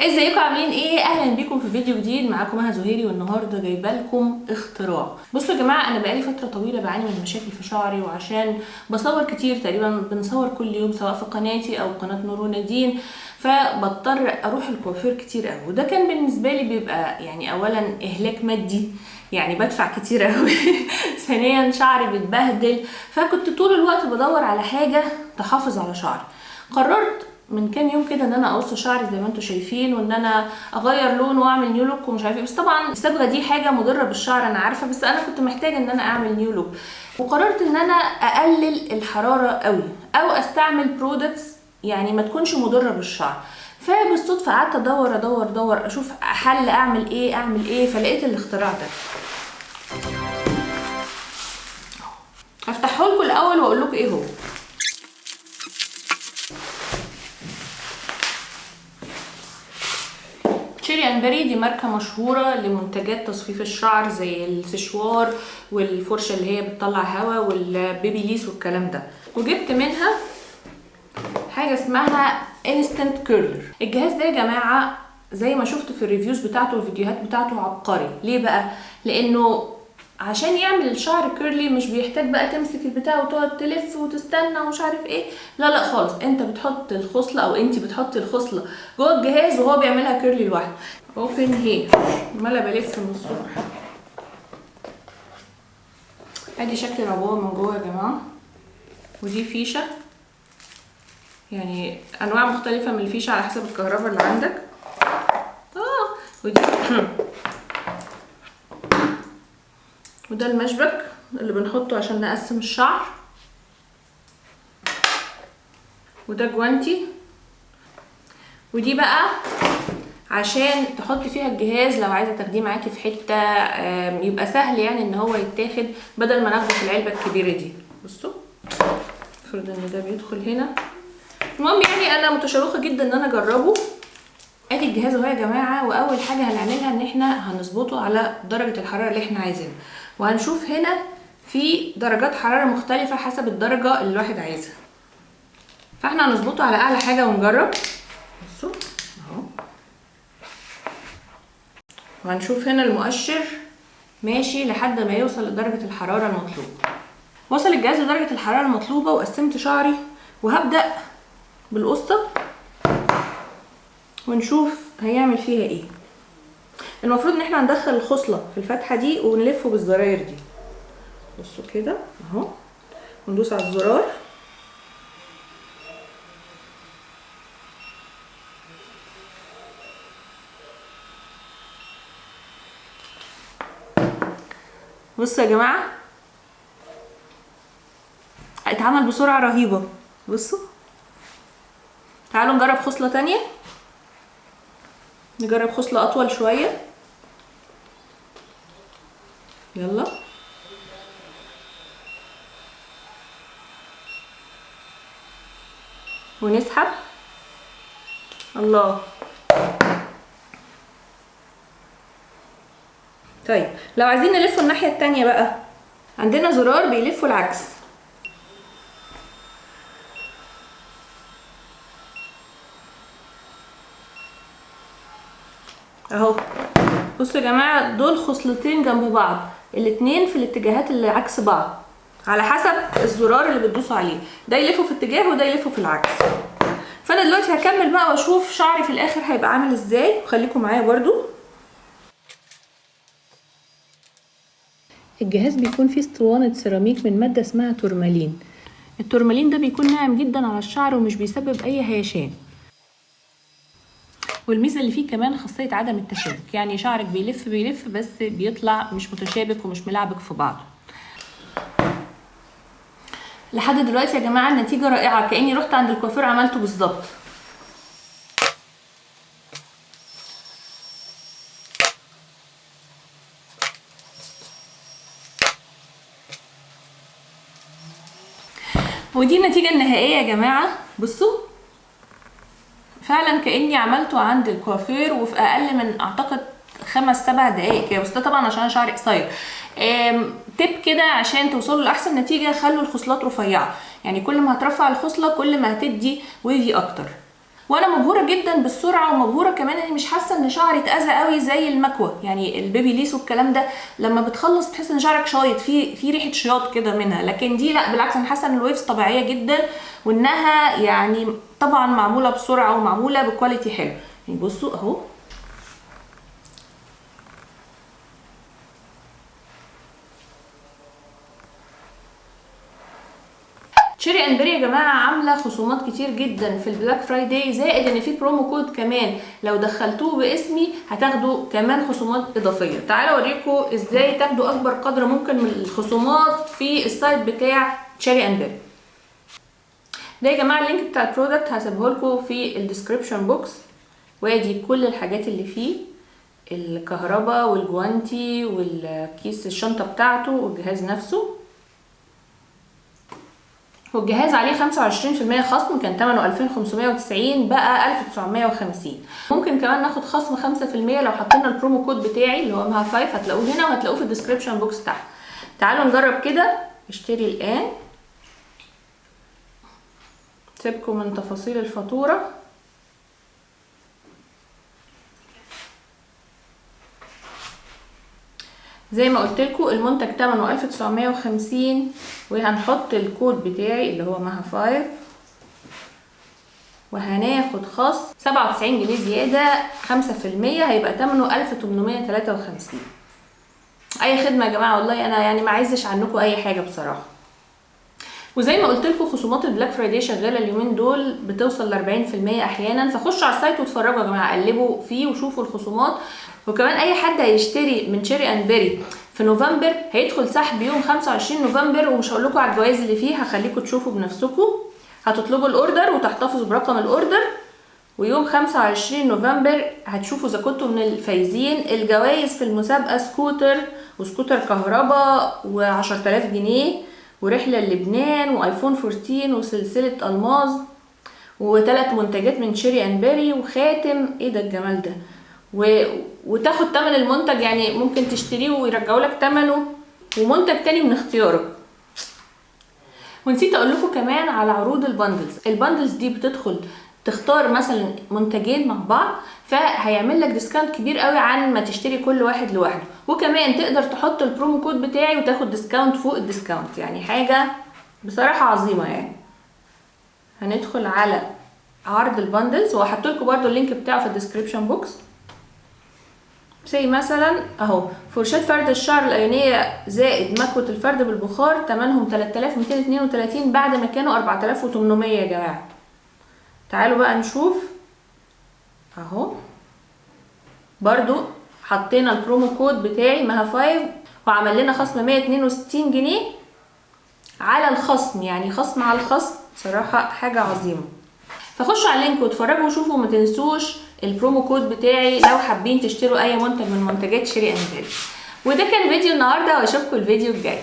ازيكم عاملين ايه؟ اهلا بيكم في فيديو جديد. معاكم مها زهيري، والنهارده جايبه لكم اختراع. بصوا يا جماعه، انا بقالي فتره طويله بعاني من مشاكل في شعري، وعشان بصور كتير تقريبا بنصور كل يوم سواء في قناتي او قناه نور ونادين، فبضطر اروح الكوافير كتير قوي، وده كان بالنسبه لي بيبقى يعني اولا اهلاك مادي، يعني بدفع كتير قوي ثانيا شعري بيتبهدل، فكنت طول الوقت بدور على حاجه تحافظ على شعري. قررت من كام يوم كده ان انا اقص شعري زي ما انتم شايفين، وان انا اغير لون واعمل نيو لوك ومش عارفه ايه. بس طبعا الصبغه دي حاجه مضره بالشعر انا عارفه، بس انا كنت محتاجه ان انا اعمل نيو لوك، وقررت ان انا اقلل الحراره قوي او استعمل برودكتس يعني ما تكونش مضره بالشعر. فبالصدفه قعدت ادور اشوف حل اعمل ايه، فلقيت الاختراع ده. هفتحه لكم الاول واقول لكم ايه هو. شيري اند بيري دي ماركه مشهوره لمنتجات تصفيف الشعر زي السشوار والفرشه اللي هي بتطلع هوا والبيبي ليس والكلام ده، وجبت منها حاجه اسمها انستنت كيرلر. الجهاز ده يا جماعه زي ما شفت في الريفيوز بتاعته والفيديوهات بتاعته عبقري. ليه بقى؟ لانه عشان يعمل الشعر كيرلي مش بيحتاج بقى تمسك البتاع وتقعد تلف وتستنى ومش عارف ايه، لا خالص، انت بتحط الخصله او انت بتحطي الخصله جوه الجهاز وهو بيعملها كيرلي لوحده. اوبن هير، عماله بلف من الصبح. ادي شكل العبوه من جوه يا جماعه، ودي فيشه، يعني انواع مختلفه من الفيشه على حسب الكهرباء اللي عندك. ودي وده المشبك اللي بنحطه عشان نقسم الشعر، وده جوانتي، ودي بقى عشان تحطي فيها الجهاز لو عايزه تاخديه معاكي في حته يبقى سهل يعني ان هو يتاخد بدل ما ناخده في العلبه الكبيره دي. بصوا، المفروض ان ده بيدخل هنا. المهم يعني انا متشوقه جدا ان انا اجربه. ادي الجهاز اهو يا جماعه، واول حاجه هنعملها ان احنا هنظبطه على درجه الحراره اللي احنا عايزينها، وهنشوف هنا في درجات حراره مختلفه حسب الدرجه اللي الواحد عايزها، فاحنا هنظبطه على اعلى حاجه ونجرب. بصوا اهو، وهنشوف هنا المؤشر ماشي لحد ما يوصل لدرجه الحراره المطلوبه. وصل الجهاز لدرجه الحراره المطلوبه، وقسمت شعري، وهبدا بالقصه ونشوف هيعمل فيها ايه. المفروض ان احنا هندخل الخصله في الفتحه دي ونلفه بالزراير دي. بصوا كده اهو، وندوس على الزرار. بصوا يا جماعه، اتعمل بسرعه رهيبه. بصوا، تعالوا نجرب خصله تانية، نجرب خصله اطول شويه. يلا، ونسحب. الله. طيب لو عايزين نلفه الناحيه التانية بقى، عندنا زرار بيلفه العكس اهو. بصوا يا جماعه، دول خصلتين جنب بعض، الاتنين في الاتجاهات اللي عكس بعض على حسب الزرار اللي بتدوسوا عليه، ده يلفه في اتجاه وده يلفه في العكس. فانا دلوقتي هكمل بقى واشوف شعري في الاخر هيبقى عامل ازاي، خليكم معايا برضو. الجهاز بيكون فيه اسطوانه سيراميك من ماده اسمها تورمالين. التورمالين ده بيكون ناعم جدا على الشعر ومش بيسبب اي هيشان، والميزه اللي فيه كمان خاصيه عدم التشابك، يعني شعرك بيلف بس بيطلع مش متشابك ومش ملعبك في بعضه. لحد دلوقتي يا جماعه النتيجه رائعه، كاني رحت عند الكوافير عملته بالظبط. ودي النتيجه النهائيه يا جماعه. بصوا، فعلا كاني عملته عند الكوافير وفي اقل من اعتقد 5-7 دقايق كده. بس ده طبعا عشان شعري قصير. تip كده عشان توصلوا لاحسن نتيجه، خلوا الخصلات رفيعه، يعني كل ما هترفع الخصله كل ما هتدي ويفي اكتر. وانا مبهوره جدا بالسرعه، ومبهوره كمان اني مش حاسه ان شعري اتاذى قوي زي المكوه. يعني البيبي ليس والكلام ده لما بتخلص تحس ان شعرك شايط، في ريحه شياط كده منها، لكن دي لا بالعكس، انا حاسه ان الويفز طبيعيه جدا، وانها يعني طبعا معموله بسرعه ومعموله بكواليتي حلو. يعني بصوا اهو، شيري اند بيري يا جماعه عامله خصومات كتير جدا في البلاك فرايداي، زائد ان في برومو كود كمان لو دخلتوه باسمي هتاخدوا كمان خصومات اضافيه. تعالوا اوريكم ازاي تاخدوا اكبر قدر ممكن من الخصومات في السايت بتاع شيري اند بيري. ده يا جماعه اللينك بتاع البرودكت هسيبه لكم في الديسكريبشن بوكس، وادي كل الحاجات اللي فيه، الكهرباء والجوانتي والكيس الشنطه بتاعته والجهاز نفسه. والجهاز عليه 25% خصم، كان ثمنه 2590 بقى 1950. ممكن كمان ناخد خصم 5% لو حطينا البرومو كود بتاعي اللي هو مها 5، هتلاقوه هنا وهتلاقوه في الديسكريبشن بوكس تحت. تعالوا نجرب كده، اشتري الان. سيبكم من تفاصيل الفاتوره. زي ما قلت لكم المنتج ثمنه 1950، وهنحط الكود بتاعي اللي هو مها 5، وهناخد خصم 97 جنيه زياده 5%، هيبقى ثمنه 1853. اي خدمه يا جماعه، والله انا يعني ما عايزش عنكم اي حاجه بصراحه. وزي ما قلت لكم خصومات البلاك فرايداي شغاله اليومين دول بتوصل ل 40% احيانا، فخشوا على السايت واتفرجوا يا جماعه، قلبوا فيه وشوفوا الخصومات. وكمان اي حد هيشتري من شيري اند بيري في نوفمبر هيدخل سحب يوم 25 نوفمبر، ومش هقول لكم على الجوائز اللي فيه، هخليكم تشوفوا بنفسكم. هتطلبوا الاوردر وتحتفظوا برقم الاوردر، ويوم 25 نوفمبر هتشوفوا اذا كنتوا من الفايزين. الجوائز في المسابقه سكوتر وسكوتر كهرباء و10000 جنيه ورحله للبنان وايفون 14 وسلسله الماظ و3 منتجات من شيري اند بيري وخاتم. ايه ده الجمال ده! وتاخد تمن المنتج، يعني ممكن تشتريه ويرجعوا لك تمنه ومنتج تاني من اختيارك. ونسيت اقول لكم كمان على عروض الباندلز. الباندلز دي بتدخل تختار مثلا منتجين مع بعض، فهيعمل لك ديسكاونت كبير قوي عن ما تشتري كل واحد لوحده، وكمان تقدر تحط البرومو كود بتاعي وتاخد ديسكاونت فوق الديسكاونت. يعني حاجه بصراحه عظيمه يعني. هندخل على عرض الباندلز، وهحط لكم برده اللينك بتاعه في الديسكريبشن بوكس. زي مثلا اهو فرشاه فرد الشعر الايونيه زائد مكوه الفرد بالبخار، تمنهم 3232 بعد ما كانوا 4800 يا جماعه. تعالوا بقى نشوف اهو، برضو حطينا البرومو كود بتاعي مها 5 وعمل لنا خصم 162 جنيه على الخصم، يعني خصم على الخصم، صراحه حاجه عظيمه. فخشوا على اللينك واتفرجوا وشوفوا، ما تنسوش البرومو كود بتاعي لو حابين تشتروا اي منتج من منتجات شيري اند بيري. وده كان فيديو النهارده، واشوفكم الفيديو الجاي.